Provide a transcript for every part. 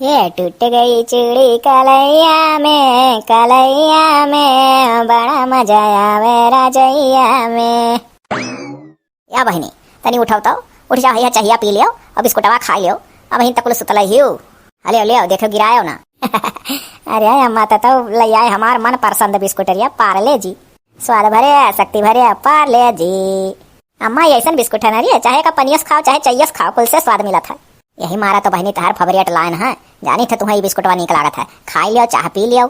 ये टूट गई चूड़ी कलैया में बड़ा मजा आवे रजैया में। या बहिनी तनी उठाओ तो उठ जाओ, हैया चाहिए पी लियो अब बिस्कुटवा खा लियो। अब वहीं तक सुतल हियो, अले ले देखो गिरायो ना। अरे अम्मा तो ले आए हमार मन पसंद बिस्कुटरिया पार्ले जी, स्वाद भरे शक्ति भरे पार्ले जी। अम्मा ऐसा बिस्कुट है ना रे, चाहे का पनियस खाओ चाहे चाहिए खाओ, कुल से स्वाद मिला था। यही मारा तो बहनी तार फेवरेट लाइन है, जानी थे तुम्हें बिस्कुटवा निक लागत है, खा लियो चाह पी लियो।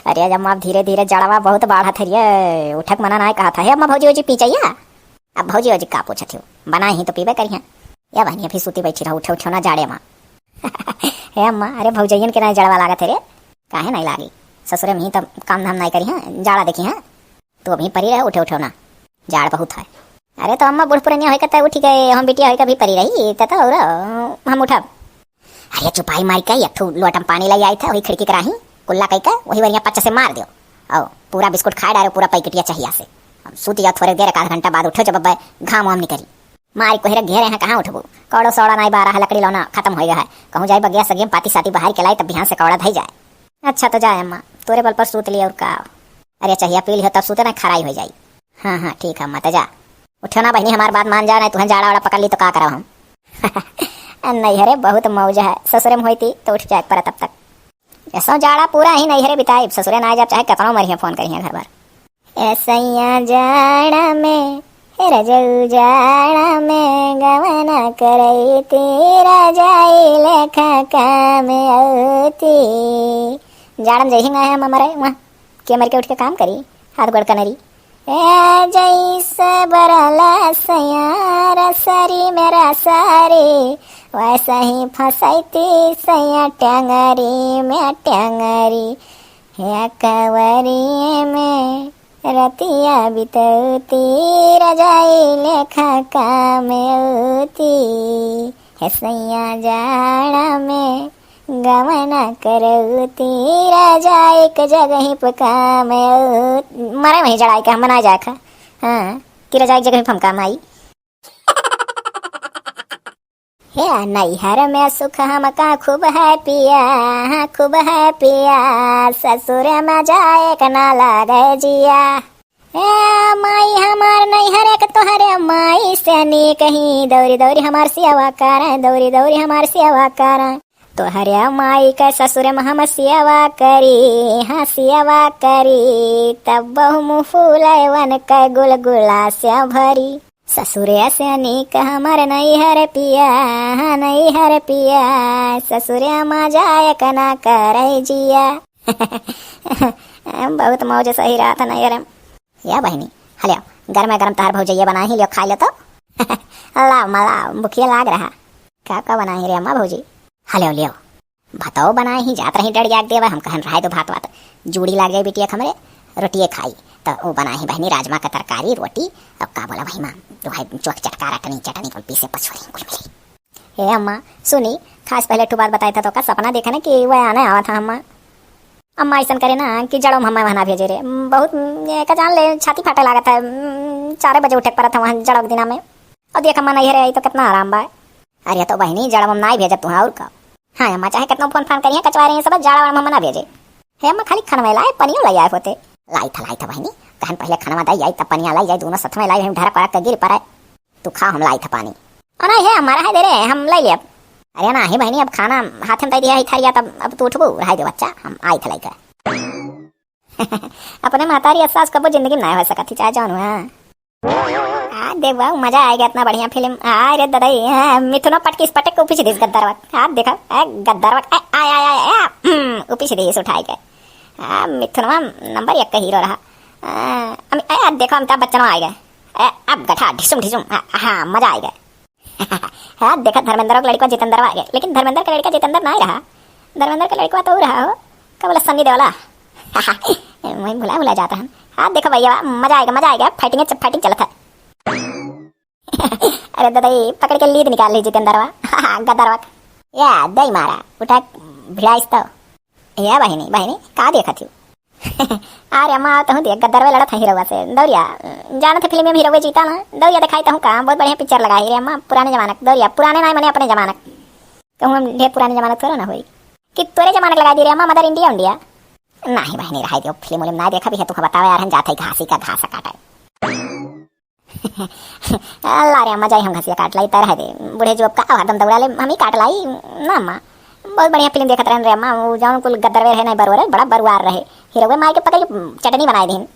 अरे अम्मा धीरे धीरे जड़वा बहुत बाढ़ा थे रे, उठक मना ना कहा था। हे अम्मा भौजी पी चाहिए? अब भौजी वजी का पूछत हो, बना ही तो पीबे करिए। या बहनी अभी सूती बैठी रहो, उठे उठो ना जाड़े माँ। हे अम्मा अरे भौजैन के नहीं जड़वा लागत है रे, काहे नहीं लागी? ससुरे में ही तो काम धाम नहीं करी है, जाड़ा देखी है तो अभी परी रहे, उठे उठो ना जाड़ बहुत है। अरे तो अम्मा बुढ़ पुरनिया हो कता उठी गए, हम बिटिया हो कभी परी रही तथा और हम उठब। अरे चुपाई मार के एक लोटम पानी लाई आई था, वही खिड़की कराही कुल्ला कई का वही वरिया पच्चा से मार दियो और पूरा बिस्कुट खाए डालो, पूरा पैकेटिया चाहिए से। हम सूती जाओ थोड़े देर, आधा घंटा बाद उठो जब घाम वाम निकली। मार को घेरे हैं कहाँ उठबू, कौड़ो सौड़ा नहीं बारह लकड़ी लौना खत्म हो गया है, कहूँ जाए बगिया सगे पाती साती बाहर के लाई तब बिहान से कौड़ा धई जाए। अच्छा तो जाए अम्मा तोरे बल पर सूत लिया और का। अरे चाहिए पी लियो तब सूते ना खराई हो जाई। हाँ हाँ ठीक है अम्मा तो जा, उठो ना बहनी हमार बात मान जा, नहीं तुम्हें जाड़ा वाड़ा पकड़ ली तो का करो हम। नहीं हरे बहुत मौज है, ससुरे में होती तो उठ जाए पर तब तक ऐसा जाड़ा पूरा ही नहीं हरे बिताई, ससुरे ना जाए चाहे कतनो मरिए फोन करिए घर भर। ऐसा जाड़ा में रजऊ जाड़ा में गवना करई तेरा जाई लेखा काम औती। जाड़म जही गए हम मरे वहाँ के मर के उठ के काम करी हाथ गोड़ कनरी। ए जैसे बरला सयारा सरी मेरा सारी, वैसा ही फंसैती सैया टंगरी में टंगरी। है कवरी में रतिया बितौती रजाई लेखा काम औती। है सैया जाड़ा में गवना करौती रजाई एक जगह पे काम मरे वहीं जड़ाई के हम मना जाए खा। हाँ कि रजाई जगह पे हम काम आई। हे नैहर में सुख हम का खूब है पिया, खूब है पिया, ससुर में जाए का ना लागे जिया। ए माई हमार नैहर एक तोहरे माई से नी कहीं दौरी दौरी हमार सेवा कर, दौरी दौरी हमार सेवा कर। तोहरे माई के ससुर में हम सेवा करी, हाँ सेवा करी, तब बहु मुँह फूले वन के गुलगुला से भरी। ससुरे से नीक हमार नैहर पिया, नैहर पिया, ससुरे माँ जाए कना करे जिया। बहुत मौज सही रहा था नैहर। या बहनी हलिया गर्म गरम तार भौजैया बना ही लियो, खा लो तो। लाओ मला भूखिया लाग रहा, का बना ही रे अम्मा भौजी? हलियो लियो भातो बना ही जात रही डर जाग देवा, हम कहन रहा तो भात वात जूड़ी लाग जाए बिटिया हमरे, रोटिए खाई तो वो बना ही बहनी राजमा का तरकारी रोटी। अब का बोला भाई माँ तो भाई चौक चटकारा टनी चटनी को पीसे पछोरी कुल मिली। हे अम्मा सुनी खास पहले ठू बात बताया था तो का सपना देखा ना कि वह आने आवा था अम्मा। अम्मा ऐसा करे ना कि जड़ों हम वहाँ भेजे रे, बहुत का जान ले छाती फाटे लागत है। 4 बजे उठे पड़ा था वहाँ जड़ों के दिना में, और देख अम्मा नहीं रही तो कितना आराम बा। अरे तो बहनी जड़ों हम ना भेजब तुहाँ और का। हाँ अम्मा चाहे कितना फोन फान करिए कचवा रही सब जाड़ा वाला मना भेजे। हे अम्मा खाली खाना में लाए पनियो लाई आए होते, लाई था बहनी कहन पहले खाना दाई आई तब पनिया लाई जाए, दोनों सथ में लाई हम ढरा पड़ा गिर पड़ा तू खा हम लाई था पानी। और नहीं है हमारा है दे रहे हम लाई ले अब। अरे ना ही बहनी अब खाना हाथ में दिया ही था तब अब तू उठबू रहा दे बच्चा हम आई था लाई अपने मातारी एहसास कबो जिंदगी में ना हो सका थी चाहे जानू। हाँ देख बाबू मजा आएगा इतना बढ़िया फिल्म। अरे दादाई मिथुनो पटकी पटक के ऊपर दिस गद्दार वक्त हाथ देखा गद्दार वक्त आय आय आय ऊपर से दिस उठाई गए। मिथुनवा नंबर 1 का हीरो रहा। देखो अमिताभ बच्चन आ गए, अब गठा ढिसुम ढिसुम हाँ मजा आ गया। हाँ देखा धर्मेंद्र का लड़का जितेंद्र आ गया, लेकिन धर्मेंद्र का लड़का जितेंद्र नहीं रहा, धर्मेंद्र का लड़का तो रहा हो क्या बोला सन्नी देवला। वही भुला जाता है। हाँ देखो भैया मजा आएगा फाइटिंग चलता है। अरे दादा पकड़ के लीड निकाल ली जितेंद्रवा गद्दारवा या दई मारा उठा भिड़ाइस तो। या बहनी का देखा थी। अरे अम्मा तो हूँ देख गद्दारवा लड़ा था हीरोवा से दौरिया, जाना था फिल्म में हीरोवा जीता ना दौरिया दिखाई तो हूँ का बहुत बढ़िया पिक्चर लगा रे अम्मा, पुराने जमानक दौरिया, पुराने ना मैंने अपने जमानक कहूँ हम ढेर पुराने जमानक थोड़ा ना हुई। कि तोरे जमाने लगा दी रे अम्मा मदर इंडिया इंडिया। नहीं बहनी रहा दियो, फिल्म उलिम ना देखा भी है तुम बतावा यार, हम जाते ही घासी का घास काटा अल्लाह रे अम्मा जाई हम घासिया काट लाई तरह दे बूढ़े जो का हरदम दौड़ा ले हम ही काट लाई ना अम्मा। बहुत बढ़िया फिल्म देखत रहन रे अम्मा, वो जौन कुल गद्दरवे रहे नहीं बरवर बड़ा बरुआर रहे, हीरो मार के पकड़ चटनी बनाई दिन।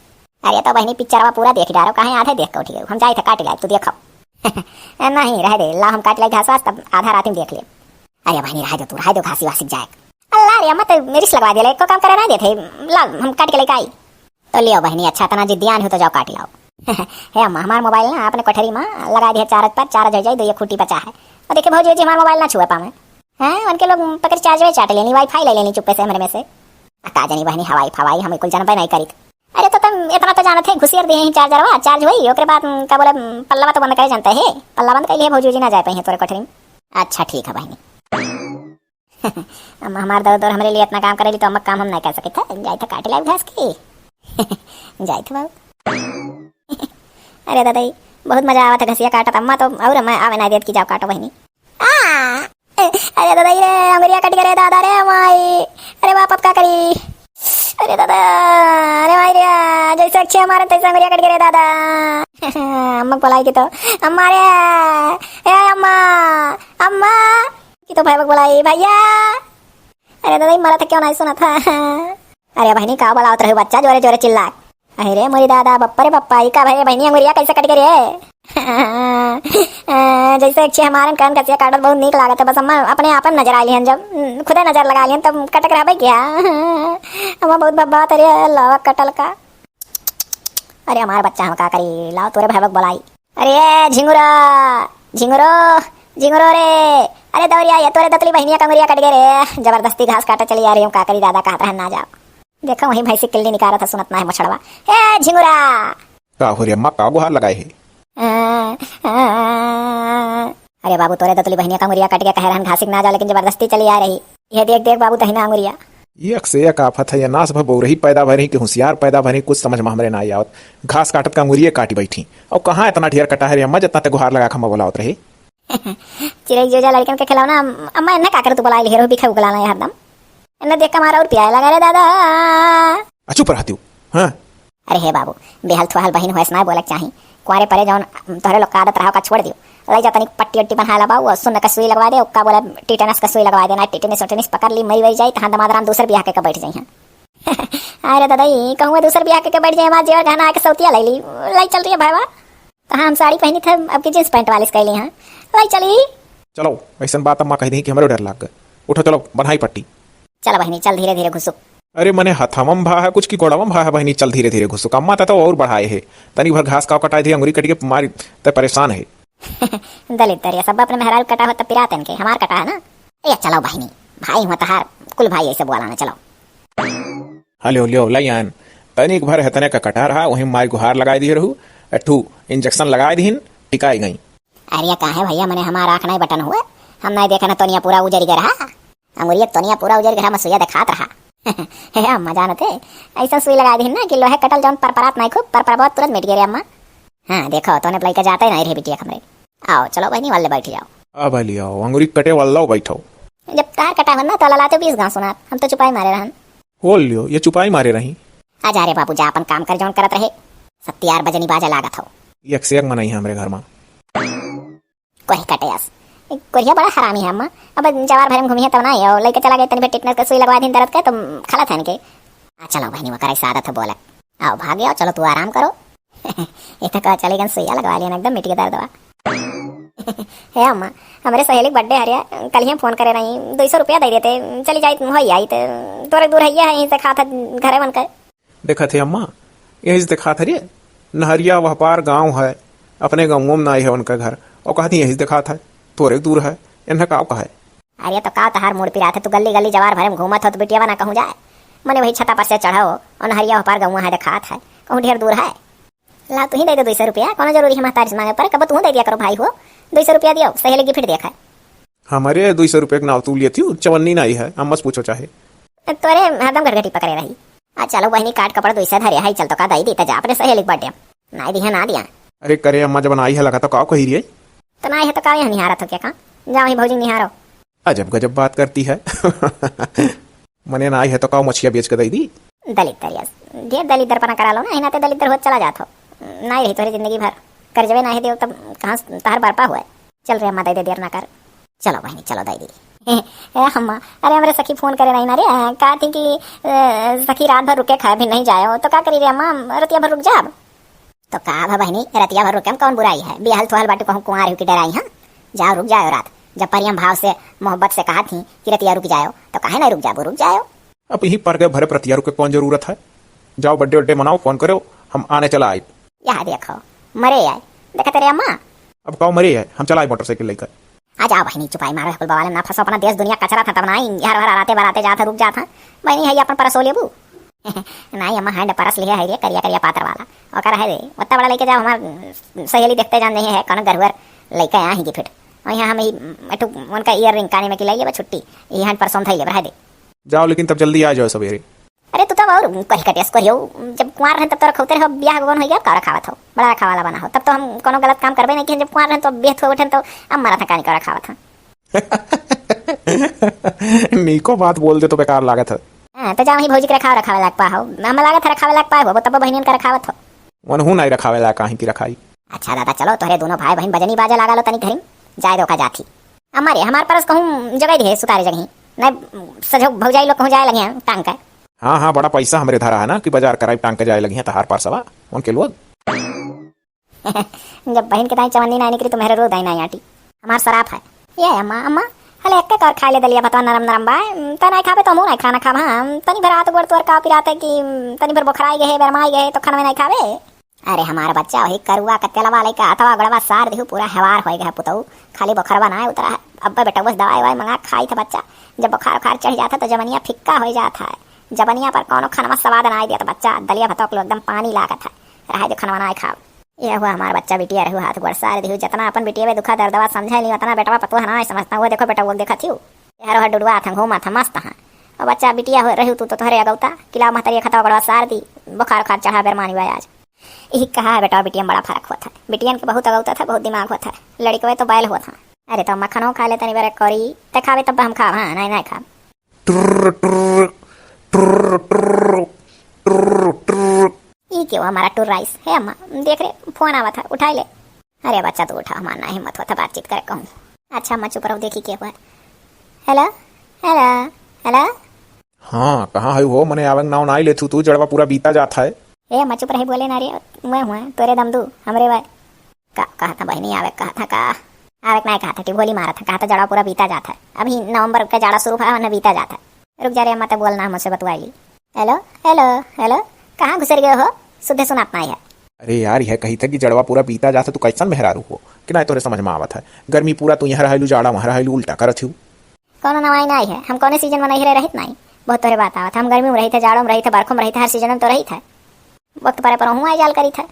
अरे तो बहनी पिक्चरवा पूरा देख डारो, कहीं आधे देख के उठी गई, हम जाए थे काट लाई तू देखो नहीं रह दे ला हम काट लाई घास वास तब आधा रात में देख ले। अरे बहनी रह दो तू रह दो घासी वासी जाए। अल्लाह रे अम्मा तो मेरी लगवा दे को काम करे ना देते ला हम काट के लेके आई। तो लियो बहनी अच्छा तना जिद्दियान हो तो जाओ काट लाओ हे अम्मा हमारा मोबाइल ना आपने कोठरी में लगा दिया चार्ज पर, चार्ज हो जाए दो ये खूटी बचा है। और देखे भौजी जी हमारा मोबाइल ना छुए पावे हैं, उनके लोग पकड़ चार्ज में चाट लेनी, वाईफाई ले लेनी चुप्पे से हमारे में से। का जानी बहनी हवाई फवाई हम कुल जानबे नहीं करी। अरे तो तुम इतना तो जानते घुसियर दिए चार्जरवा चार्ज हुई ओकरे बाद का बोले पल्लावा तो बंद करे जानते है, पल्ला बंद कर लिए भौजी जी ना जाए पाई तोरे कोठरी में। अच्छा ठीक है बहनी हमारे दौर दौर हमारे लिए इतना काम करेली तो हम काम हम नहीं कर सके थे, जाए थे काट लाई घास की जाए थे बाबू अरे दादा बहुत मजा आवा था घसिया काटा अम्मा तो, और मैं आवे ना देत की जाओ काटो बहनी। अरे दादा रे अंगरिया कट करे दादा रे माई, अरे बाप अब का करी, अरे दादा अरे माई रे जैसे अच्छे हमारे तैसे अंगरिया कट करे दादा अम्मा बोलाई की तो अम्मा रे ए अम्मा अम्मा की तो भाई बोलाई भैया। अरे दादा मरा था क्यों नहीं सुना था अरे बहनी का बोला उतर बच्चा जोरे जोरे चिल्ला। अरे मोरी दादा बप्पा रे बप्पा का भाई बहनी अंगुरिया कैसे कट गई जैसे अच्छे हमारे कान कसिया काटत बहुत नीक लागत है, बस अम्मा अपने आप नजर आ लिहन जब खुदे नजर लगा लिहन तब कटक रहा क्या अम्मा बहुत बब्बा तेरे लावा कटल का। अरे हमारा बच्चा हम का करी लाओ तोरे भावक बोलाई। अरे झिंगुरा झिंगुरो झिंगुरो रे अरे दौरिया ये तोरे दतली बहनिया कंगुरिया कट गए रे, जबरदस्ती घास काटा चली आ रही हूँ का करी दादा कहता है ना जाओ। देखो वही भैंसी किल्ली निकाला था सुनत ना है मछड़वा। ए झिंगुरा का हो रे अम्मा का गुहार लगाए है। अरे बाबू तोरे दतली बहनिया कंगुरिया कट के कह रहा घासिक ना जा लेकिन जबरदस्ती चली आ रही, ये देख देख बाबू तहिना अंगुरिया एक से एक आफत है, नास भर बोरही पैदा भरी कि होशियार पैदा भरी कुछ समझ में हमरे ना आवत। घास काटत का अंगुरिये काटी बैठी और कहाँ इतना ढेर कटा है रे अम्मा जितना ते गुहार लगा खम्मा बोलावत रही चिड़ै जोजा लड़कन के खिलौना अम्मा इन्हें का कर तू बुला ली बिखा उगलाना है हरदम इन्हें देख के मारा और प्याय लगा रे दादा चुप रहती हूँ। हाँ अरे हे बाबू बेहल थुहल बहन हुए ना बोलक चाही कुआरे परे जौन तोहरे लोग का आदत रहा का छोड़ दियो लई जाता पट्टी वट्टी बना लबाऊ सुन का सुई लगवा दे उक्का बोला टीटेनस का सुई लगवा देना, टीटेनस ओटेनस पकड़ ली मरी वही जाए तहाँ दमादराम दूसर ब्याह के बैठ जाए अरे दादा कहूँ दूसर ब्याह के बैठ जाए हमारे जेवर गहना आके सौतिया लाई लाई चल रही है भाईवा कहाँ हम साड़ी पहनी थे अब की जींस पैंट वालिस कैली हैं लाई चली। चलो ऐसा बात अम्मा कह दी कि हमारे डर लग गए, उठो चलो बनाई पट्टी। चलो बहनी चल धीरे धीरे घुसुक। अरे मने हथामम भा है कुछ की गोड़ावम भा है बहनी, चल धीरे धीरे घुसुक। अम्मा तो और बढ़ाए है तनी भर घास का कटाई थी अंगुरी कट के मारी तो परेशान है दलित दरिया सब अपने मेहराल कटा हो तब पिराते इनके हमार कटा है ना। ए चलो बहनी भाई हुआ तहार कुल भाई ऐसे बोलाना चलो। हलो लियो लैन तनिक भर है तने का कटा रहा वहीं मारी गुहार लगाई दी रहू अठू इंजेक्शन लगाई दीन टिकाई गई। अरे कहा है भैया मैंने हमारा आँख नहीं बटन हुआ हम नहीं देखा ना तोनिया पूरा उजर गया रहा अंगुरिया तोनिया पूरा उजर गया मसुइया दिखात रहा अम्मा जानते ऐसा सुई लगा दी ना कि लोहे कटल जौन परपरात नहीं खूब पर बहुत तुरंत मिट गया अम्मा। हाँ देखो तोने प्लाई का जाता ही नहीं रहे बिटिया कमरे आओ चलो बहनी वाले बैठ जाओ। अब लियो अंगुरी कटे वाला बैठो जब तार कटा हो ना तो ललाते 20 गाँव सुना हम तो चुपाई मारे रहन हो लियो ये चुपाई मारे रही। आ जा रे बाबू जा अपन काम कर जौन करत रहे 7 बजनी बाजा लागत हो एक से एक मनाई है हमारे घर में कोई कटे आस कोरिया बड़ा हरामी है अम्मा अब जवार भरे में घूमी है तब नहीं और लेके चला गया तनी टिटनेस का सुई लगवा दी दर्द के तुम खला था इनके चलो बहनी वकर ऐसा आदत है बोला आओ भाग गया चलो तू आराम करो इतना कहा चलेगा सुइया लगवा लिया एकदम मिट गया दर्द हे अम्मा हमारे सहेली बर्थडे हरिया कल ही फोन करे रही 200 रुपया दे देते चली जाई हो आई तोरे दूर है यहीं से खा था घरे बनकर देखा थे अम्मा यहीं से दिखा था रे नहरिया वह पार गाँव है अपने गाँव में आई है उनका घर और कहती यहीं से दिखा था तोरे दूर है इन्हें का है। अरे तो का तहार मोड़ पिरा थे तू गली गली जवार भरे में घूमत हो तो बिटिया ना कहूँ जाए मने वही छता पर से चढ़ो और नहरिया वह पार गाँव है दिखात है कहूँ ढेर दूर है ला तू ही दे दो 200 रुपया कौन जरूरी है महतारी मांगे पर कब तू दे दिया करो भाई हो 200 रुपया दियो सहेली की फिर देखा हमारे 200 रुपये नाव तू लेती हूँ चवन्नी नहीं है अम्मा से पूछो चाहे तोरे हरदम गड़गटी पकड़े रही चलो बहनी काट कपड़ा 200 धरे हाई चल तो का दई दी जा अपने सहेली बर्थडे नहीं दिया ना दिया। अरे करे अम्मा जब आई है लगा तो का कही रे तो ना है तो का यहाँ निहारा तो क्या का जाओ ही भौजी निहारो अजब गजब बात करती है। मने ना आई है तो काओ मछिया बेच के दई दी। दलित ढेर दलित दरपना करा लो ना, हिना ते दलित होत चला जात हो। नहीं रही तोहरी जिंदगी भर करजवे नहीं देव तब कहाँ तार बरपा हुआ है। चल रे अम्मा दे दे, देर ना कर। चलो बहनी चलो दई दी। अम्मा अरे हमरे सखी फोन करे नहीं ना रे, कहा थी कि सखी रात भर रुके खाए भी नहीं जाए तो क्या करी रे अम्मा, रतिया भर रुक जा। तो कहा भा बहनी रतिया भर रुके कौन बुराई है, बिहाल तुहाल बाटू कहूँ कुंवार हो की डराई। हाँ जाओ रुक जाओ रात, जब परियम भाव से मोहब्बत से कहा थी कि रतिया रुक जाओ तो काहे नहीं रुक जाओ, रुक जाओ। अब यहीं पर गए भरे प्रतिया रुके कौन जरूरत है। जाओ बर्थडे वड्डे मनाओ, फोन करो, हम आने चला आए। यहाँ देखो मरे आए, देखा तेरे अम्मा। अब काओ मरे है, हम चलाए मोटरसाइकिल लेकर। आ जाओ बहनी चुपाई मारो हकुल बवाले ना फंसो, अपना देश दुनिया कचरा था तब ना हर भर आते बराते जाता रुक जाता। बहनी है अपन परस हो लेबू। नहीं अम्मा हैंड परस लिया है रे, करिया करिया पात्र वाला और करा है रे उतना बड़ा लेके जाओ। हमार सहेली देखते जान नहीं है कौन गरवर लेके आया ही गिफ्ट, और यहाँ हम उनका ईयर रिंग काने में की लाई छुट्टी ये हैंड परसों थई ले रह दे। जाओ लेकिन तब जल्दी आ जाओ सवेरे। अरे तू तब और कहीं कटेस करियो, जब कुंवार रहे तब तो रखोते रहो, ब्याह भगवान हो गया का रखावत हो, बड़ा रखा वाला बना हो तब तो हम कोनो गलत काम करबे नहीं कि जब कुंवार रहे तो बेथ हो उठन तो अम्मा रहा कानी का रखावत था। नीको बात बोल दे तो बेकार लागत है। हां तो जाओ ही भौजी के रखावे लाग पा हो, हम लागत है रखावे लाग पाए हो तब बहनियन का रखावत हो। वनहु नहीं रखावे ला काहे की रखाई। अच्छा दादा चलो तोहरे दोनों भाई बहन बजनी बाजा लगा लो तनी घरी जाए दो का जाथी। हमारे हमार परस कहूं जगह दे सुतारे जगह नहीं सजो भौजाई लोग कहूं जाए लगे टांग का। हाँ हाँ बड़ा पैसा हमरे धरा है ना कि बाजार कराई टांग के जाए लगी है तहार पारसवा उनके लोग। जब बहन के ताई चवन्नी नहीं निकली तो मेरे रो दाई नहीं आटी हमार शराब है। ये अम्मा अम्मा हले एक कर खा ले दलिया बता नरम नरम बा त नहीं खाबे तो मुंह नहीं खाना खाब। हां तनी भर हाथ गोड़ तोर का पिराते कि तनी भर बुखाराई गए बेरमाई गए तो खाना नहीं खाबे। अरे हमारा बच्चा वही करुआ कत्तेलवा लेके अथवा गड़वा सार देहु पूरा हवार हो गया पुतऊ, खाली बुखारवा ना उतरा है। अब्बा बेटा बस दवाई ववाई मंगा खाई था बच्चा, जब बुखार बुखार चढ़ जाता तो जवनिया फिक्का हो जाता है, जवनिया पर कोनो खाना स्वाद ना दिया तो बच्चा दलिया भतोक लो एकदम पानी लागत है रहा जो खाना ना खाओ। ये हुआ हमारा बच्चा बिटिया रहू हाथ गोड़ सार देहु जितना अपन बिटिया में दुखा दर्दवा समझा नहीं उतना बेटवा पतो ना समझता हुआ। देखो बेटा वो देखा थी यार डुडवा था घूमा था मस्त हाँ और बच्चा बिटिया रहू तू तो तोहरे अगौता किला महतरिया खतवा गड़वा सार दी बुखार बुखार चढ़ा बेरमानी हुआ आज। यही कहा है बेटा बिटिया में बड़ा फर्क हुआ था, बिटियन के बहुत अगौता था बहुत दिमाग हुआ था, लड़के तो बैल हुआ था। अरे तो मक्खनों खा लेते नहीं बेरे करी ते खावे तब हम खाब। हाँ नहीं नहीं खाब। ये क्यों हमारा टूर राइस है अम्मा देख रहे फोन आवा था उठा ले। अरे बच्चा तो उठा हमारा हिम्मत हुआ था बातचीत करे कहूँ। अच्छा अम्मा चुप रहो देखी क्या हुआ। हेलो हेलो हेलो हाँ कहाँ है वो मने आवंग नाव नाई ले तू जड़वा पूरा बीता जाता है। ए अम्मा चुप रही बोले ना रे मैं हुआ तोरे दम दू हमरे भाई कहा था बहनी आवे कहा था का आवे नहीं कहा था टिभोली मारा था कहा था जड़ा पूरा बीता जाता है। अभी नवंबर का जाड़ा शुरू हुआ न बीता जाता है। रुक जा रे अम्मा तो बोलना मुझसे बतवाई। हेलो हेलो हेलो कहाँ घुसर गए हो सुधे सुनात नहीं है। अरे यार यह कही था कि जड़वा पूरा बीता जाता तो कैसन मेहरारू हो कि नहीं तोरे समझ में आवत है। गर्मी पूरा तू यहाँ रहलू जाड़ा वहाँ रहलू उल्टा करत हूँ। कौन नवाई नहीं है हम कौन सीजन में नहीं रहित नहीं बहुत तोरे बात आवत। हम गर्मी में रही थे जाड़ों में रही थे बरखों में रही थे हर सीजन में तो रही थे वक्त पर हूँ आई जाल करी था।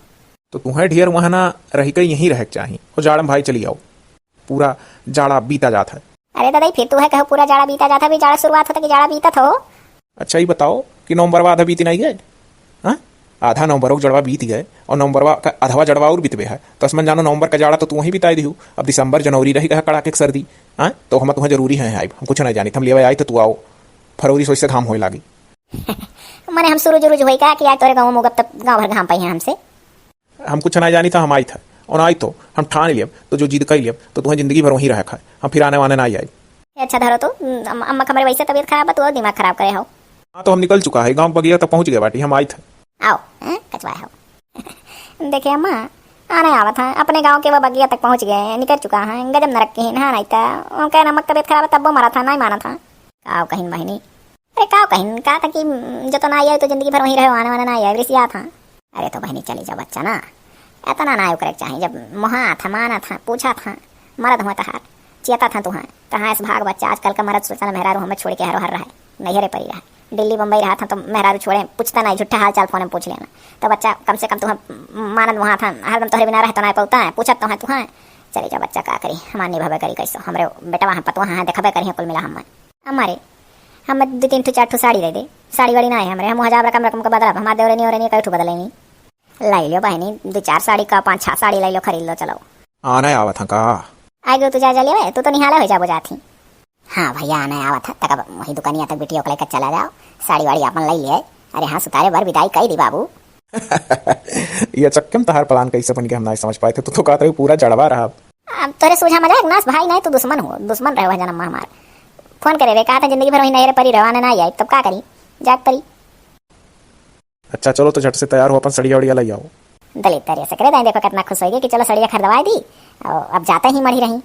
तो तुम्हें ढेर वहाँ ना रही कर यहीं रह चाहिए और जाड़ा में भाई चली आओ पूरा जाड़ा बीता जाता है। अरे दादा फिर तू है कहो पूरा जाड़ा बीता जाता भी जाड़ा शुरुआत होता कि जाड़ा बीता हो। अच्छा ही बताओ कि नवंबर आधा बीती नहीं गए। हाँ आधा नवंबर जड़वा बीत गए और नवंबर का आधवा जड़वा और बीतवे है तो असमन जानो नवंबर का जाड़ा तो तू वहीं बिताई दी। अब दिसंबर जनवरी रही गया कड़ाके सर्दी। हाँ तो हम तुम्हें जरूरी है हम कुछ नहीं जानी हम ले आई तो तू आओ फरवरी सोच से घाम होए लागी। मैंने हम शुरू जरूर हुई का कि आज तोरे गाँव मुगब तक गाँव भर घाम पाई हैं हमसे। हम कुछ नहीं जानी था हम आई था और आई तो हम ठान लिया तो जो जिद कर लिया तो तुम्हें जिंदगी भर वहीं रह खाए हम फिर आने वाने ना आई। अच्छा धरो तो अम्मा कमरे वैसे तबीयत खराब है तो दिमाग खराब करे हो। हाँ तो हम निकल चुका है गाँव बगिया तक पहुँच गए बाटी हम आई थे। आओ कचवाए हो देखिए अम्मा आने आवा था अपने गांव के वो बगिया तक पहुंच गए निकल चुका है गजब न रखे नहा नहीं था उनका नमक तबीयत खराब है तब वो मरा था नहीं माना था। काव कहीं बहनी अरे काव कहीं कहा था कि जो तो ना आए तो जिंदगी भर वहीं रहे आने वाला ना आया रिसिया था। अरे तो बहनी चली जाओ बच्चा ना इतना ना करे चाहिए जब मुहा था माना था पूछा था मरद हुआ तहार चेता था तुहाँ कहाँ इस भाग बच्चा आजकल का मरद सोचा मेहरारू हमें छोड़ के हरो हर रहा है नहीं हरे पड़ी रहा दिल्ली बम्बई रहा था तो मेहरारू छोड़े पूछता नहीं झूठा हाल चाल फोन में पूछ लेना तो बच्चा कम से कम तुम्हें मानद वहाँ था हरदम तोहरे बिना रहे तो नहीं पौता है पूछत तो है तुहाँ चले जाओ बच्चा का करी हमारे निभावे करी कैसे हमारे बेटा वहाँ पतवा हाँ देखबे करी कुल मिला हमारे हम 2-3 ठू 4 ठू साड़ी दे दे साड़ी वाड़ी ना है हमारे हम 1000 रकम का बदला हमारे देवरे नहीं और नहीं कई ठू बदले नहीं लाई लो बहनी 2-4 साड़ी का 5-6 साड़ी लाई लो खरीद लो चलो आना आवा था का आई गो तू जा लिया तू तो निहाला हो जा जाती हाँ भैया आना आवत था तक वही दुकानिया तक बेटियों को लेकर चला जाओ, साड़ी वाड़ी अपन ले लिए। अरे हाँ सुतारे बर विदाई कही दी बाबू। ये चक्के में तहार प्लान कैसे बन के हम नहीं समझ पाए थे। तू तो कहते पूरा जड़वा रहा। अब तोरे सूझा मजाक ना भाई, नहीं तो दुश्मन हो, दुश्मन रहे जन्म हमार। फोन करे रे, कहा था जिंदगी भर वही नहरे परी रवाना ना आई, तब का करी जाग परी। अच्छा चलो तो झट से तैयार हो, अपन सड़िया उड़िया ले आओ। दलित तरह से करे देखो कितना खुश हो गई कि चलो सड़िया खरीदवा दी और अब जाते ही मड़ी रही।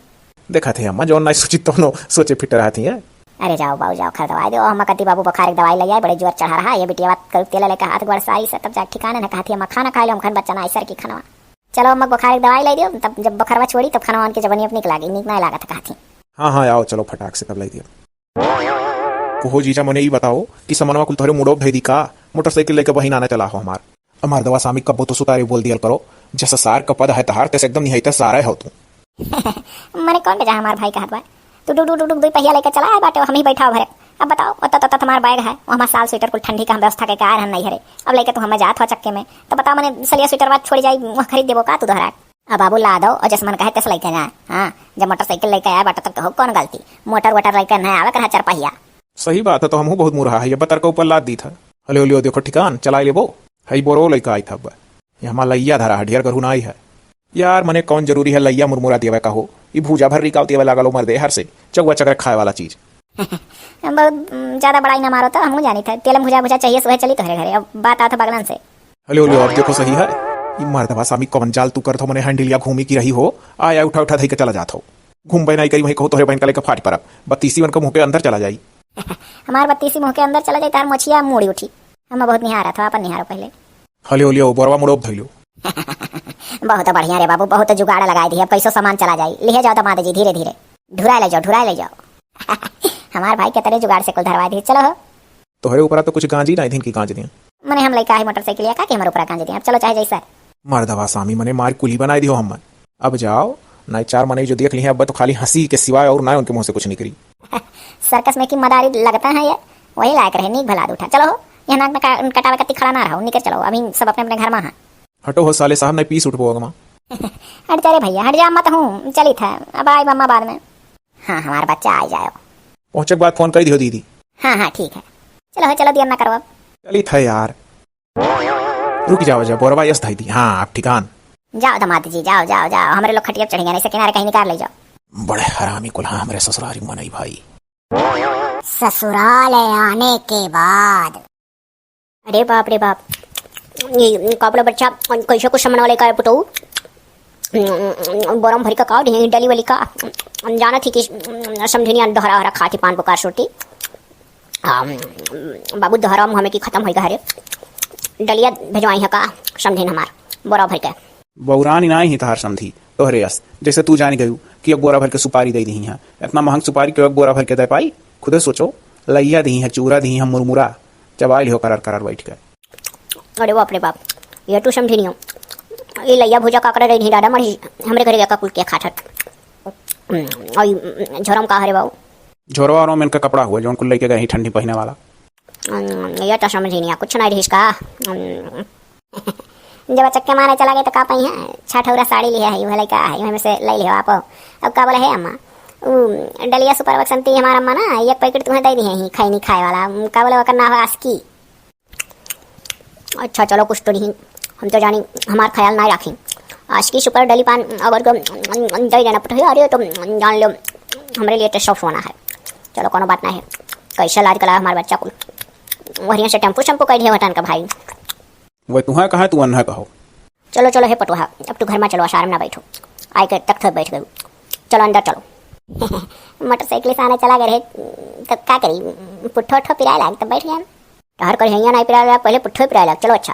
देखा थे अम्मा जो नहीं सोची तो सोचे फिट रहा थी। अरे जाओ बाबू जाओ खरीदवा दो। हम कती बाबू बुखार एक दवाई ले आए, बड़े जोर चढ़ा रहा ये बिटिया बात कर तेल लेकर हाथ गोड़ साई से तब जा ठिकाने न कहती हम खाना खा लो, हम खान बच्चा ना सर की खाना। चलो अम्मा बुखार एक दवाई ले दियो, तब जब बुखारवा छोड़ी तब खाना उनकी जबनी अपनी लागी नीक ना लागत कहती। हाँ हाँ आओ चलो फटाक से तब लाई दिया। हो जीजा मने ये बताओ कि समनवा कुल तोहरे मुड़ो भेदी का मोटरसाइकिल लेके वही नाना चला हो हमार दवा सामी कब्बो तो सुतारे बोल दिया करो, जैसा सार का पद है तहार तैसे एकदम निहाइता सारा है हो तू। मैंने कौन बेचा हमार भाई कहत बा, तू डुक डुक डुक दो पहिया लेकर चला है बाटे, हम ही बैठा भरे। अब बताओ तो तुम्हारा बैग है वो हमारा साल स्वेटर कुल ठंडी का हम व्यवस्था करके आए हम नहीं हरे, अब लेके तू हमें जात हो चक्के में, तो बताओ मैंने सलिया स्वेटर बात छोड़ी जाई खरीद देबो का तू दोहरा। अब बाबू ला दो और जैसे मन कहे तैसे लेके जाए। हाँ जब मोटरसाइकिल लेके आया बाटा तब तो कौन गलती, मोटर वोटर लेकर नहीं आवे कर चरपहिया। सही बात है, तो हमहू बहुत मुरहा है, ये बतर के ऊपर लाद दी था। हले लियो देखो ठिकान चला लेबो हई बोरो लेके आई था। ये हमारा लैया धरा है, ढेर करू ना आई है यार। मने कौन जरूरी है लैया मुरमुरा दिया कहो, ये भूजा भर रिकावती वाला लागलो मर दे हर से चौवा चकर खाए वाला चीज। बहुत ज्यादा बड़ाई ना मारो तो हम जानी था तेल भुजा भुजा चाहिए सुबह चली तो घरे। अब बात आता बगलन से। हलो लियो अब देखो सही है, ये मर्दवा सामी कौन जाल तू कर थो मने हैंडलिया घूमी की रही हो, आया उठा उठा धई के चला जात हो। घूम नहीं करी वही कहो तोहरे बहन का लेकर फाट पर 32 वन का मुंह के अंदर चला जाई। हमार 32 मुंह के अंदर चला जाए तार मछिया मुड़ी उठी। हम बहुत निहारा था अपन निहारो पहले। हले लियो बोरवा मुड़ो धइलो। बहुत बढ़िया रे बाबू, बहुत जुगाड़ लगाई दी है, पैसों सामान चला जाई। ले जाओ दमाद जी धीरे धीरे ढुरा ले जाओ। हमार भाई के तरह जुगाड़ से कुल धरवा दी। चलो तोहरे ऊपर तो कुछ गांजी नहीं दिन की गांज दिया मने हम लेकर आई मोटरसाइकिल का कि हमारे ऊपर गांज दिया। अब चलो चाहे जैसा मर्दवा सामी मने मार कुली बनाई दियो हम। अब जाओ नहीं चार मने जो देख ली है अब तो खाली हंसी के सिवाय और ना उनके मुंह से कुछ निकली। सर्कस में की मदारी लगता है ये, वही लायक रहे नीक भला उठा। चलो यहाँ नाक में कटावे कत्ती खड़ा ना रहो, निकल चलो अभी सब अपने अपने घर में। हटो हो साले साहब नहीं पीस उठबो अगमा। हट जा रे भैया हट जा, मत हूँ चली था अब आई मम्मा बाद में। हाँ हमारा बच्चा आ जाओ पहुंचे के बाद फोन कर दियो दीदी। हाँ हाँ ठीक है चलो चलो दिया ना करो अब। चली था यार रुक जाओ जा बोरवा यस धाई दी। हाँ आप ठिकान जाओ दमाद जी जाओ जाओ जाओ, हमारे लोग खटिया चढ़ेंगे नहीं से किनारे कहीं निकाल ले जाओ। बड़े हरामी कुल हाँ हमारे ससुराल मनाई भाई। ससुराल आने के बाद अरे बाप रे बाप, ये कपड़े बच्चा कैसे कुछ सामान वाले का पुटो बोरम भरी का काव डली वाली का जाना थी कि समझनी दोहरा हरा खाती पान पुकार सोटी बाबू दोहरा हमें की खत्म होगा हरे डलिया भेजवाई है का समझे हमार बोरा भर के बौरानी ना ही तहार समझी तोहरे यस जैसे तू जान गयू कि एक बोरा भर के सुपारी दे दी है, इतना महंग सुपारी के एक बोरा भर के दे पाई। खुदे सोचो लैया दी है चूरा दी है मुरमुरा चबाई लियो करार करार बैठ के। अरे बाप रे बाप ये तू समझी नहीं हो, ये लैया भुजा काकड़ा रही नहीं डाडा मरी हमरे घरे का कुल के खाठत और झोरम का हरे बाबू झोरवा और में इनका कपड़ा हुआ जो कुल लेके गए ठंडी पहने वाला। ये तो समझ ही नहीं कुछ नहीं रही इसका। जब चक्के मारे चला गए तो का पाई है छठौरा साड़ी लिया है वह लड़का है में से ले लियो आप। अब का बोले है अम्मा डलिया सुपर बक्संती हमारा अम्मा ना एक पैकेट तुम्हें दे दी है खाई नहीं खाए वाला का बोले वकर ना हो आस्की। अच्छा चलो कुछ तो नहीं हम तो जानी हमार ख्याल ना रखें आस्की सुपर डली पान अगर दे देना पड़े अरे तो जान लो हमारे लिए तो शौक होना है। चलो कोनो बात नहीं है कैसा लाज कला हमारे बच्चा को वहीं से टेम्पो शैम्पू कर दिया हटान का भाई। वह तुम्हें कहा तू अन्ना कहो। चलो चलो है पटुहा अब तू घर में चलो आराम ना बैठो आए कर तक बैठ गए। चलो अंदर चलो मोटरसाइकिल से आने चला गए तो क्या करी पुट्ठो उठो पिराए लाग तब बैठ गया हर कर यहाँ नहीं पिराए पहले पुट्ठो पिराए लाग। चलो अच्छा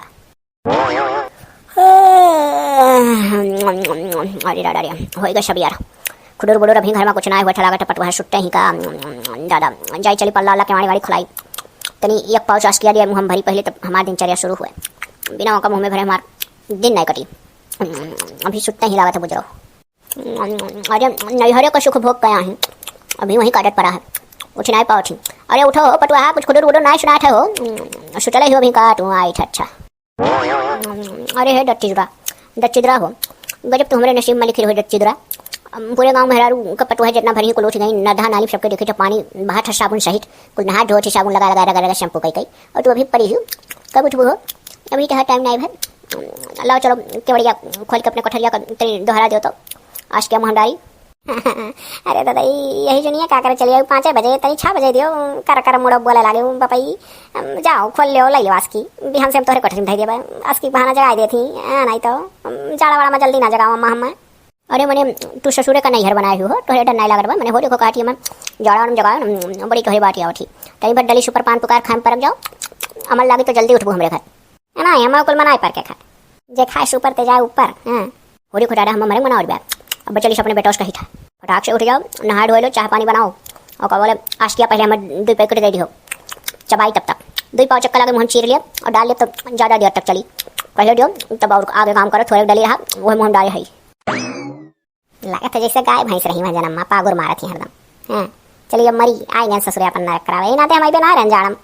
अरे दादा होएगा सब यार खुडुर बुडुर अभी घर में कुछ ना हुआ ठला पटुहा सुट्टे ही का दादा जाई चली पल्ला अल्लाह के वाड़ी वाड़ी खुलाई तनी एक पाव चास किया दिया मुँह हम भरी पहले तब हमारी दिनचर्या शुरू हुए बिना मौका मुँह में भरे हमार दिन नहीं कटी। अभी सुट्टे ही लगा था बुजरो अरे नैहरे का सुख भोग गया है अभी वहीं काटत पड़ा है उठ नहीं पाओ थी। अरे उठो पटुआ कुछ खुडुर बुडुर ना सुना हो सुटले ही अभी काटू आई अच्छा। अरे है डच्चिद्रा हो गजब तो हमारे नसीब में लिखी हो डच्चिद्रा पूरे गांव में हरू का पटुआ जितना भरी कुल उठ गई, नदा नाली सबके देखे तो पानी बहा था, साबुन सहित कुल नहा धो थे, साबुन लगा लगा लगा शैम्पू कई और तू अभी पड़ी हूँ, कब उठबू हो? अभी तो टाइम नहीं भाई, लाओ चलो केवड़िया खोल के अपने कोठरिया दोहरा दो तो आज क्या मोहनदारी। अरे दादा यही जो नहीं है क्या करे, चलिए 5 बजे तरी 6 बजे दियो कर कर मुड़ो बोले लागे पापाई, जाओ खोल लो लै लो आसकी बिहान से हम तोहरे कोठरी में धई देबे, आसकी बहाना जगा देती नहीं तो जाड़ा वाड़ा में जल्दी ना जगाओ अम्मा हम। अरे मैंने तू ससुरे का नैहर बनाया हो तोहरे डर नहीं लग रहा मैंने हो देखो काटी मैं जाड़ा वाड़ा में जगाओ बड़ी कही बात उठी तरी बट डली सुपर पान पुकार खाए पर जाओ अमल लागे तो जल्दी उठबू हमारे घर है ना, हम कुल मनाए पर के खाए जे खाए सुपर ते जाए ऊपर। हाँ हो देखो डाडा हम हमारे मना और अब चलिए अपने बेटा उसका ही था, फटाक से उठ जाओ, नहा धो लो, चाह पानी बनाओ और क्या बोले आज किया पहले हमें 2 पैकेट दे दियो चबाई, तब तक 2 पाव चक्कर लगे मुँह चीर लिया और डाल लिया तो ज़्यादा देर तक चली, पहले दियो तब और आगे काम करो, थोड़े डली रहा वही मुँह डाले है लगा था जैसे गाय भैंस रही मैं जन्म पागुर मारा थी हरदम। हाँ चलिए अब मरी आएंगे ससुर अपन नरक करावे नाते हमारे ना रहन जाड़म।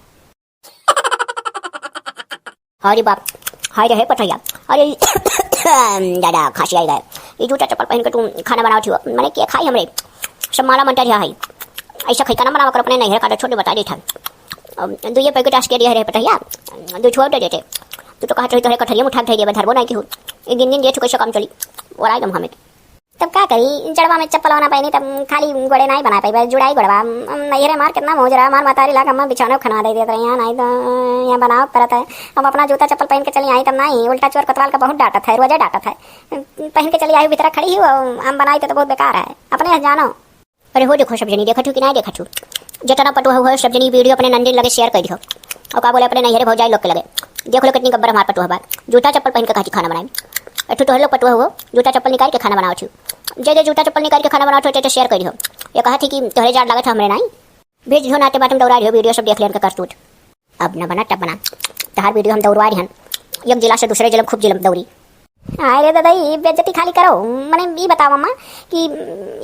हरी बाप हाय रहे पठैया, अरे दादा खांसी आई गए, ये जूता चप्पल पहन के तुम खाना बनाओ थी मैंने क्या खाई हमरे सब माला मंटा दिया है ऐसा खाई खाना बनावा कर अपने नहीं का छोटे बता दी था 2 पैकेट आस के दिया रहे पठैया 2 छोड़ दे देते तू तो कहा तो कठरिया में उठा दे दिया धरबो नहीं की हूँ एक दिन ये कैसे काम चली और आए हमें तब क्या करी जड़वा में चप्पल होना पाई तब खाली गोड़े नहीं बना पाई जुड़ाई गोड़वा नहीं रे मार कितना मोजरा मार मातारी लाग अम्मा बिछाने खना दे देते यहाँ नहीं तो यहाँ बनाओ परत है हम अपना जूता चप्पल पहन के चली आई तब नहीं उल्टा चोर कोतवाल का बहुत डांटा था रोजा डांटा था पहन के चली आई भीतर खड़ी ही हम बनाई तो बहुत बेकार है अपने जानो। अरे हो देखो सब जनी देखा कि नहीं देखा जितना पटुआ हुआ सब जनी वीडियो अपने नंदी लगे शेयर कर दियो और क्या बोले अपने नैहरे भौजाई लोग के लगे देख लो कितनी गब्बर हमारे पटुआ बात जूता चप्पल पहन के खाती खाना बनाई अठू तो लोग पटुआ हुआ जूता चप्पल निकाल के खाना बनाओ थी जे जूता चप्पल निकाल के खाना बनाओ तो शेयर करियो ये कहा थी कि तोहरे जाड़ लगा था हमरे नहीं भेज दो नाते बाटम दौड़ा रही वीडियो सब देख लेन के करतूत अब न बना तब बना तहार वीडियो हम दौड़वा रही हन एक जिला से दूसरे जिला खूब जिला दौड़ी। अरे दादा ये बेइज्जती खाली करो मैंने ये बताओ मम्मा कि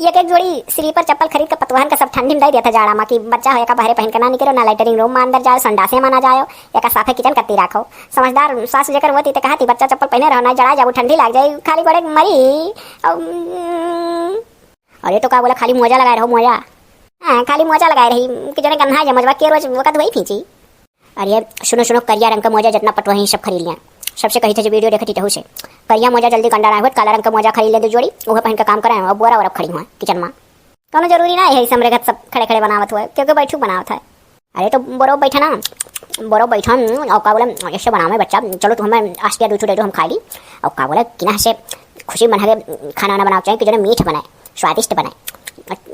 एक जोड़ी स्लीपर चप्पल खरीद के पतवाहन का सब ठंडी में दे दिया था जाड़ा में कि बच्चा हो का बाहर पहन के ना निकलो ना लाइटरिंग रूम में अंदर जाओ संडासे में ना जाओ या साफे किचन करती रखो समझदार सास जेकर होती तो कहा थी बच्चा चप्पल पहने रहना जड़ा जाओ ठंडी लग जाए खाली बड़े मरी। अरे तो क्या बोला खाली मोजा लगाए रहो मोजा हाँ खाली मोजा लगाए रही कि जने गन्हा जमजवा के रोज वक्त वही खींची। अरे सुनो सुनो करिया रंग का मोजा जितना पटवा ही सब खरीद लिया सबसे कही थे जो वीडियो देखी थी उसे करिया मोजा जल्दी कंडा ना हो काला रंग का मोजा खरीद ले 2 जोड़ी वह पहन के काम कराए और बोरा वरफ खड़ी हुआ किचन में कोनो जरूरी ना है समरे घर सब खड़े खड़े बनावत हुआ क्योंकि बैठू बनावत है। अरे तो बोरो बैठा ना बोरो बैठा और का बोले ऐसे बनाओ बच्चा चलो तुम हमें आज के 2 दे दो हम खा ली और का बोले किना से खुशी मना के खाना वाना बनाओ चाहिए कि जो मीठ बनाए स्वादिष्ट बनाए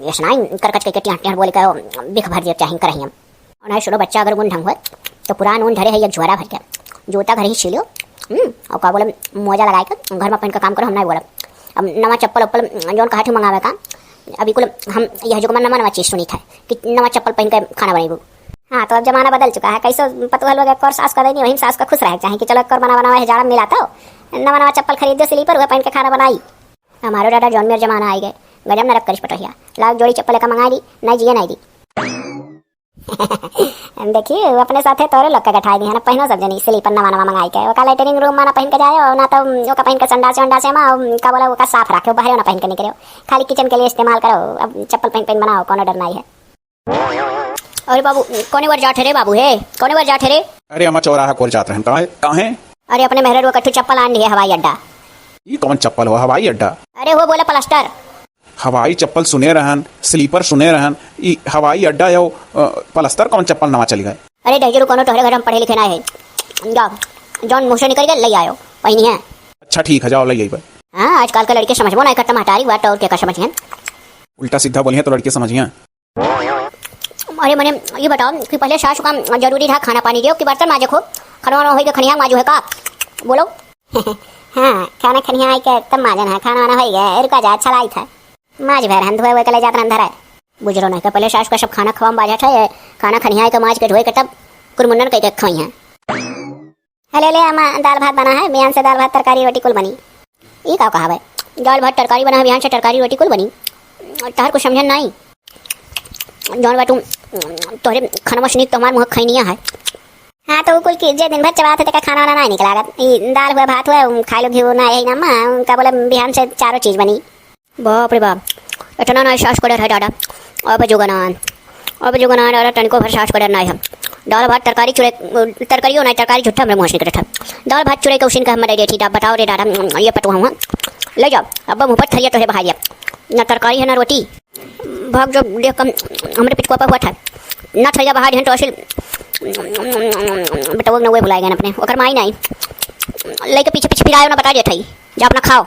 ऐसा ना कर के टियाँ बोले का बिख भर दिया चाहिए करें हम और नहीं सुनो बच्चा अगर गुण ढंग हुआ तो पुरान ऊन धरे है एक झोरा भर के जूता घर ही छिलो और का बोले मोजा लगाए कर घर में पहन का काम करो हम नहीं बोला अब नवा चप्पल उप्पल जौन कहा मंगावे का अभी कुल हम यह जो नवा चीज़ सुनी था कि नवा चप्पल पहन कर खाना बनेबू। हाँ तो अब जमाना बदल चुका है कैसे पतुआ लोग एक और सास का देनी वहीं सास का खुश रह चाहे कि चलो एक और बना है जाड़ा मिलाता हो नवा नवा चप्पल खरीद दो स्लीपर हुआ पहन के खाना बनाई। हमारे डाटा जौन मेरे जमाना आई गए गजब नरक करिश पटोहिया लाख जोड़ी चप्पल का मंगा दी नहीं जिए नहीं दी। देखिए अपने साथ तोरे लोग का गठाई दी है ना पहनो सब जनी स्लीपर नवा नवा मंगाई के ओका लाइटरिंग रूम में ना पहन के जाओ ना तो ओका पहन के संडासे अंडासे में का बोला ओका साफ रखो बाहर ना पहन के निकलो खाली किचन के लिए इस्तेमाल करो अब चप्पल पहन बनाओ कोनो डर नहीं है। अरे बाबू कोने बार जाते रे बाबू है कोने बार जाते रे। अरे अम्मा चौराहा कोर जाते हैं कहाँ है? अरे अपने मेहर वो कट्ठू चप्पल आन है हवाई अड्डा। ये कौन चप्पल हो हवाई अड्डा? अरे वो बोला प्लास्टर हवाई चप्पल सुने रहन स्लीपर सुने रहन ई हवाई अड्डा यो पलस्तर कौन चप्पल नवा चली गए? अरे डजरू कोनो तोहरे घर में पढ़े लिखे ना है जाओ जौन मुँह से निकल गए ले आयो वही है। अच्छा ठीक है जाओ ले आई। हाँ आजकल के लड़के समझबो ना करता हटारी बात और क्या समझिए उल्टा सीधा बोलिए तो लड़के समझिए। अरे मैंने ये बताओ कि पहले सासू का जरूरी था खाना पानी दियो कि बर्तन माजे खो खाना वाना होई खनिया माजू है का बोलो। हाँ खाना खनिया आई के तब माजन है खाना वाना हो गया रुका जा अच्छा लाई था माज भर हन धोए के ले जाकर अंदर है बुझरो नहीं पहले सास का सब खाना खवा बाजा था खाना खनिया के माज के धोए के तब कुरमुंडन कह के खाई है। हेले ले अम्मा दाल भात बना है बिहान से दाल भात तरकारी रोटी कुल बनी ये का कहा भाई दाल भात तरकारी बना है बिहान से तरकारी रोटी कुल बनी तार को समझन नहीं जौन बा तुम तोहरे खाना मशीन तो हमारे मुँह खैनिया है। हाँ तो कुल की जे दिन भर चबाते थे खाना वाना नहीं निकला दाल हुआ भात हुआ खा लो घी ना यही ना उनका बोले बिहान से चारों चीज़ बनी बाप रे बाप एतना ना सास कर है दादा अब जोगना दादा तनिको भर सास कर ना है दाल भात तरकारी चुरे तरकारियो ना तरकारी झुट्ठा में मुँह निकलता दाल भात चुरे के उसी का हम दे थी बताओ रे दादा ये पटवा हुआ ले जाओ अब मुँह पर थलिया तो है भाई ना तरकारी है ना रोटी भाग जो देख कम हमारे पिटकुआ पर हुआ था ना थलिया बाहर है तो असल बेटा वो भुलाए गए अपने ओकर माई नहीं लेके पीछे पीछे फिरायो ना बता दिया थी जा अपना खाओ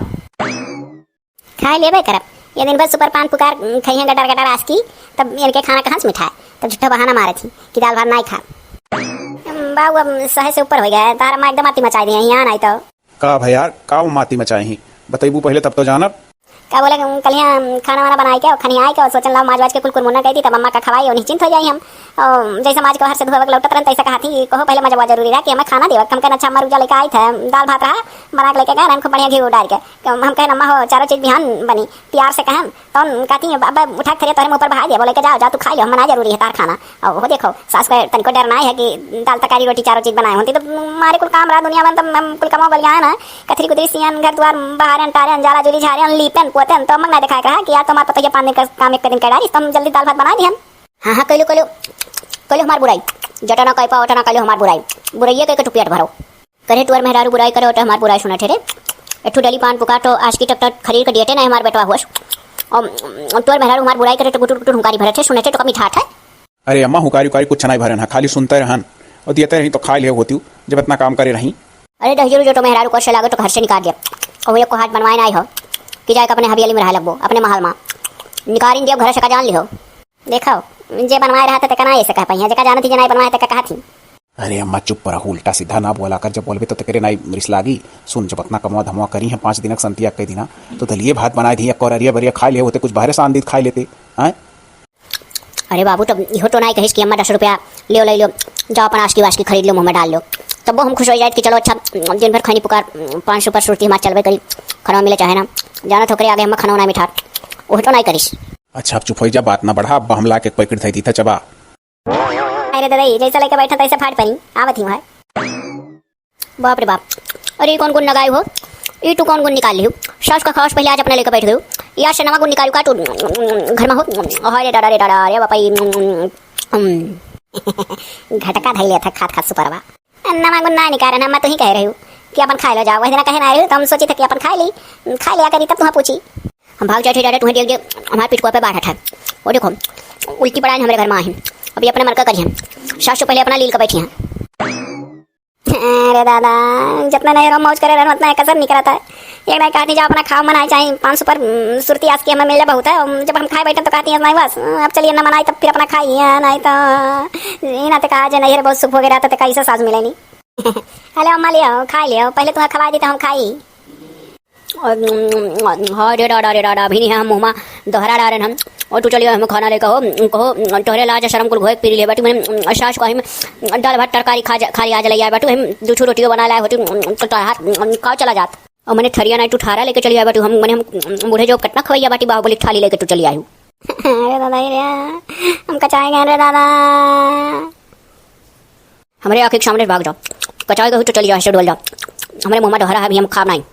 खाए लेबे करब ये दिन भर सुपर पान पुकार खइया गटर गटर आस की तब इनके खाना कहाँ से मिठा है तब झूठा बहाना मारे थी कि दाल भात नहीं खा बाबू अब सहे से ऊपर हो गया तारा माँ एकदम आती मचा दिया यहाँ नहीं तो का भाई यार का माती मचाए ही बताइबू पहले तब तो जानब क्या बोले कल यहाँ खाना वाना बनाए क्या खनी आए क्या सोचन लाओ माज वाज के कुल मुन्ना कहती तब अम्मा का खवाई और निश्चिंत हो जाए हम और जैसे माज को हर से धोवक लौटत रहन तैसा कहा थी कहो पहले मजा जरूरी रहा कि हमें खाना देवक हम कहना अच्छा हमारे उजा लेके आए थे दाल भात रहा बना के लेके गए हमको बढ़िया घी डाल के हम कहें अम्मा हो चारों चीज बिहान बनी प्यार से कहम तो कहती अब उठा करे तोरे मुँह पर बहा दिया बोले के जाओ जा तू खा लो मना जरूरी है तार खाना और वो देखो सास को तनिको डर ना है कि दाल तरकारी रोटी चारों चीज बनाए होती तो हमारे कुल काम रहा दुनिया बन तो कुल कमा बलिया है ना कथरी कुदरी सियन घर द्वार बाहर अंटारे अंजाला जुली झारे लीपन पोतन तो मंगना देखा रहा कि यार तुम्हारा पता ये 5 दिन का काम एक दिन कर डाली तो हम जल्दी दाल भात बना दी हम हाँ कलो हमार बुराई जटा ना कह पाओ ना कलो हमार बुराई कह के टुपियाट भरो करे तुअर मेहरारू बुराई करे तो हमार बुराई सुना ठेरे एठू डली पान पुकार तो आज की टक खरीद के दिए ना हमार बेटवा हुआ और तुअर मेहरारू हमार बुराई करे तो गुटू गुटू हुंकारी भरे थे सुने थे तो कमी ठाठ है अरे अम्मा हुकारी उकारी कुछ नहीं भरन खाली सुनते रहन और देते रही तो खा ले होती जब इतना काम करे रही अरे दहजरू जो तो मेहरारू को से लागे तो घर से निकाल दिया और वो को हाथ बनवाए ना हो कि जाए अपने हवेली में रह लगबो अपने महल में निकाल दिया घर से का जान लिहो देखो जे बनवाए रहा था ना ऐसे कह पाई जे का जान थी जे नहीं बनवाए था कहा थी अरे अम्मा चुप पर उल्टा सीधा ना बोला कर जब बोलबे तो तेरे नहीं रिस लागी सुन जब अपना कमवा धमवा करी है 5 दिन संतिया कह दिना तो दलिए भात बनाए दी एक अरिया बरिया खा ले होते कुछ बाहर से आंदित खा लेते हैं अरे बाबू तो इहो तो नहीं कहिस कि अम्मा 10 रुपया ले लो जाओ अपन आशकी वाशकी खरीद लो मुँह में डाल लो तब वो हम खुश हो जाए कि चलो अच्छा दिन भर खैनी पुकार 5 रुपये सुरती हमारे चलबे करी खाना मिले चाहे ना जाना ठोकरे आगे हम खाना मिठा वो तो नहीं करिस अच्छा अब चुप हो जा बात ना बढ़ा अब हमला के पैकेट थई था चबा अरे दादा जैसा लेके बैठा तैसे फाट पड़ी आवत ही है बाप रे बाप अरे कौन कौन लगाई हो ये तू कौन कौन निकाल ली हो सास का खास पहले आज अपने लेकर बैठ गई या से नवा गुण निकालू का तू घर में हो अरे दादा अरे बापा घटका धैले था खात खात सुपरवा नवा गुण ना निकाल हम तो ही कह रही हूँ कि अपन खा लो जाओ वही दिन कहे ना रही तो हम सोचे थे कि अपन खा लिया करी तब तुम्हें पूछी हम भाग जाते दादा तुम्हें देख हमारे पिटकुआ पे बैठा था वो देखो उल्टी पड़ा हमारे घर में आई अभी अपने मरका करिए सासू पहले अपना लील का बैठी हैं अरे दादा जितना नहीं मौज करे रहना उतना कसर नहीं कराता है एक नहीं कहती जाओ अपना खाओ मनाए चाहे 500 पर सुरती आज की हमें मिल बहुत है जब हम खाए बैठे तो कहती है नहीं बस अब चलिए ना मनाए तब फिर अपना खाइए नहीं तो ना तो कहा जो नहीं बहुत सुख वगैरह तो कैसे सास मिले नहीं हेलो अम्मा लियो खा लियो पहले तुम्हें खवा दी तो हम खाई रे डाडा भी नहीं है हम मुँह में दोहरा डाल हम और तू चलिए हम खाना ले कहो तोहरे लाज शर्म कुल घोए पी ले बाटू मैंने सास को हम दाल भात तरकारी खाली आज ले आए बाटू हम 2 रोटियों बना लाए होती तो हाथ खाओ चला जात और मैंने थरिया नहीं तू ठारा लेके चली आए बाटू हम बूढ़े जो कटना खवैया बाटी बाहुबली थाली लेके तू चली आई अरे दादा हम कचाएंगे अरे दादा हमारे आँख के सामने भाग जाओ कचाएगा तो चली जाओ ऐसे डोल जाओ हमारे मुँह में दोहरा है अभी हम खा नहीं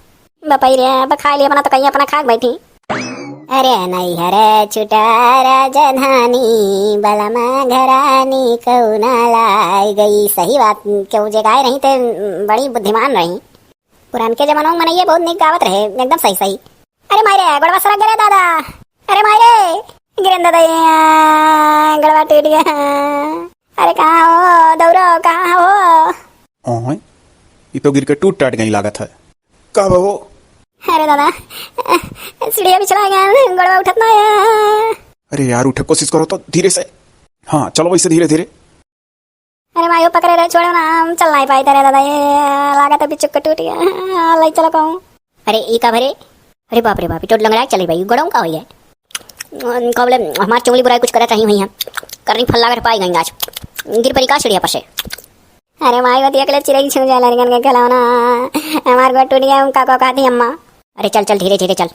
बपाई रे खा लिया अपना तो कहीं अपना खाक बैठी अरे नहीं हरे छुटा राजधानी बलमा घरानी कौना लाई गई सही बात क्यों जगाए रही थे बड़ी बुद्धिमान रही पुरान के जमानों में ये बहुत निक गावत रहे एकदम सही अरे मायरे गड़वा सरा गिरे दादा अरे मायरे गिरे दादा गड़वा टूट गया अरे कहाँ हो दौड़ो कहाँ हो ये तो गिर के टूट टाट गई लागत है कब वो अरे दादा सीढ़िया भी चला गया गड़वा उठत ना अरे यार उठे कोशिश करो तो धीरे से हाँ चलो वैसे धीरे धीरे अरे मायो पकड़े रहे छोड़ो ना हम चल नहीं पाए तेरे दादा ये लागत अभी चुक्का टूट गया लाई चला कहूँ अरे ई का भरे अरे बाप रे बाप तो लंगड़ा चली भाई गड़ों का हुई है कबले हमारी चुंगली बुराई कुछ करत रही हुई है करनी फल लाकर पाई गई आज गिर पड़ी का सीढ़िया पर से अरे माई बती अकेले चिड़ै छू जा लड़कन के खिलौना हमार गोट टूट गया का कहती अम्मा अरे चल चल धीरे धीरे चल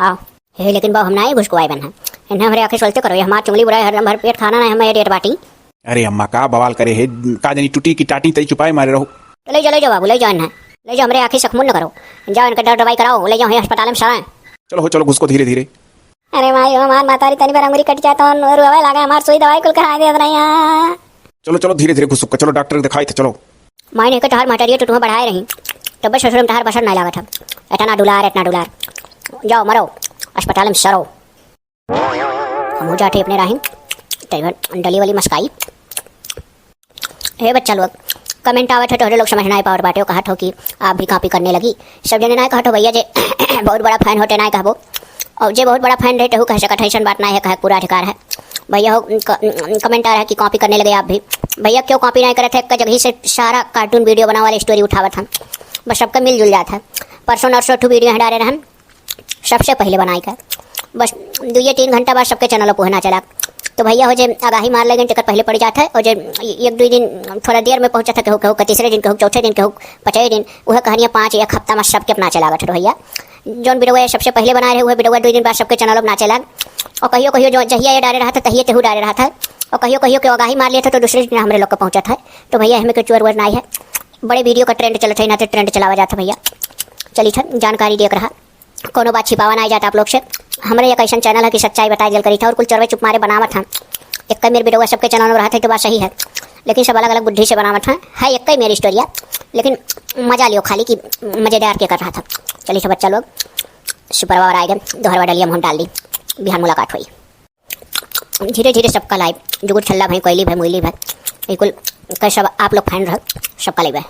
आओ हे लेकिन बाबू हम ना घुसको आए बन इन्हें हमारे आंखें सोलते करो हमार चुंगली बुराई हर भर पेट खाना ना हमें डेट बाटी अरे अम्मा का बवाल करे है का जनी टूटी की टाटी तई छुपाए मारे रहो तो ले जाओ बाबू ले जाओ इन्हें ले जाओ हमारे आंखें सखमुन न करो जाओ इनका दवाई कराओ ले जाओ अस्पताल में सारा चलो घुसको धीरे धीरे अरे माई हमार मातारी तनी बार अंगुरी कट जाता और रोवे लागे हमार सुई दवाई कुल करा दे नहीं यहाँ। चलो चलो धीरे धीरे घुसुक चलो डॉक्टर के दिखाई थे चलो। माई ने टहर मटेरियल तो तुम्हें बढ़ाए रही तब ससुर में टहर बसर नहीं लागत है। इतना डुलार जाओ मरो अस्पताल में सरो। हम जाते अपने राही डली वाली मस्काई। हे बच्चा लोग कमेंट आवत है तो लोग समझ नहीं पावर बाटे कहत हो कि आप भी कॉपी करने लगी। सब जने ना कहत हो भैया जे बहुत बड़ा फैन होते ना कहबो और जे बहुत बड़ा फैन रहते हो कह सकत ऐसा बात ना है कह पूरा अधिकार है। भैया हो कमेंट आ रहा है कि कॉपी करने लगे आप भी। भैया क्यों कॉपी नहीं करे थे एक जगह से सारा कार्टून वीडियो बना वाली स्टोरी उठावत हम बस सबका मिलजुल जाता है। परसों नरसों ठू वीडियो डाले रहन सबसे पहले बनाई का बस 2-3 घंटा बाद सबके चैनलों पहुँचना चला। तो भैया हो जे आगाही मार लगे टिकट पहले पड़ जाता है और जो 1-2 दिन थोड़ा देर में पहुंचा था कहूँ तीसरे दिन कहूँ चौथे दिन कहूँ 5वें दिन वह कहानियाँ 5-1 हफ्ता में सबके अपना चला गया भैया। जौन वीडियो सबसे पहले बना रहे वह वीडियो 2 दिन बाद सबके चैनलों में ना चला। और कहियो जो जहिया ये डाले रहा था तहिए तेहू डाले रहा था और कहियो के आगाही मार लिया था तो दूसरे दिन हमारे लोग को पहुंचा था। तो भैया हमें कोई चोर वोर नहीं है बड़े वीडियो का ट्रेंड चलता है ना तो ट्रेंड चलावा जाता भैया। चलिए था जानकारी देख रहा कोनो बात छिपावा नहीं जाता आप लोग से। हमारे एक ऐसा चैनल है कि सच्चाई बताई जल करी था और कुल चोरवे चुप मारे बनावत था। एक मेरे वीडियो सबके चैनल में रहा था तो बात सही है लेकिन सब अलग अलग बुद्धि से बनावत है एक ही मेरी स्टोरी है लेकिन मजा लियो खाली कि मज़ेदार के कर रहा था। चलिए सब बच्चा लोग शुक्रवार आए गए दोहरवा डलिया मुँह डाल दी बिहान मुलाकात हुई। धीरे धीरे सबका लाइव जुगुर छल्ला भाई कोयली भाई मुइली भाई बिल्कुल कई सब आप लोग फैन रह सबका लाइव है।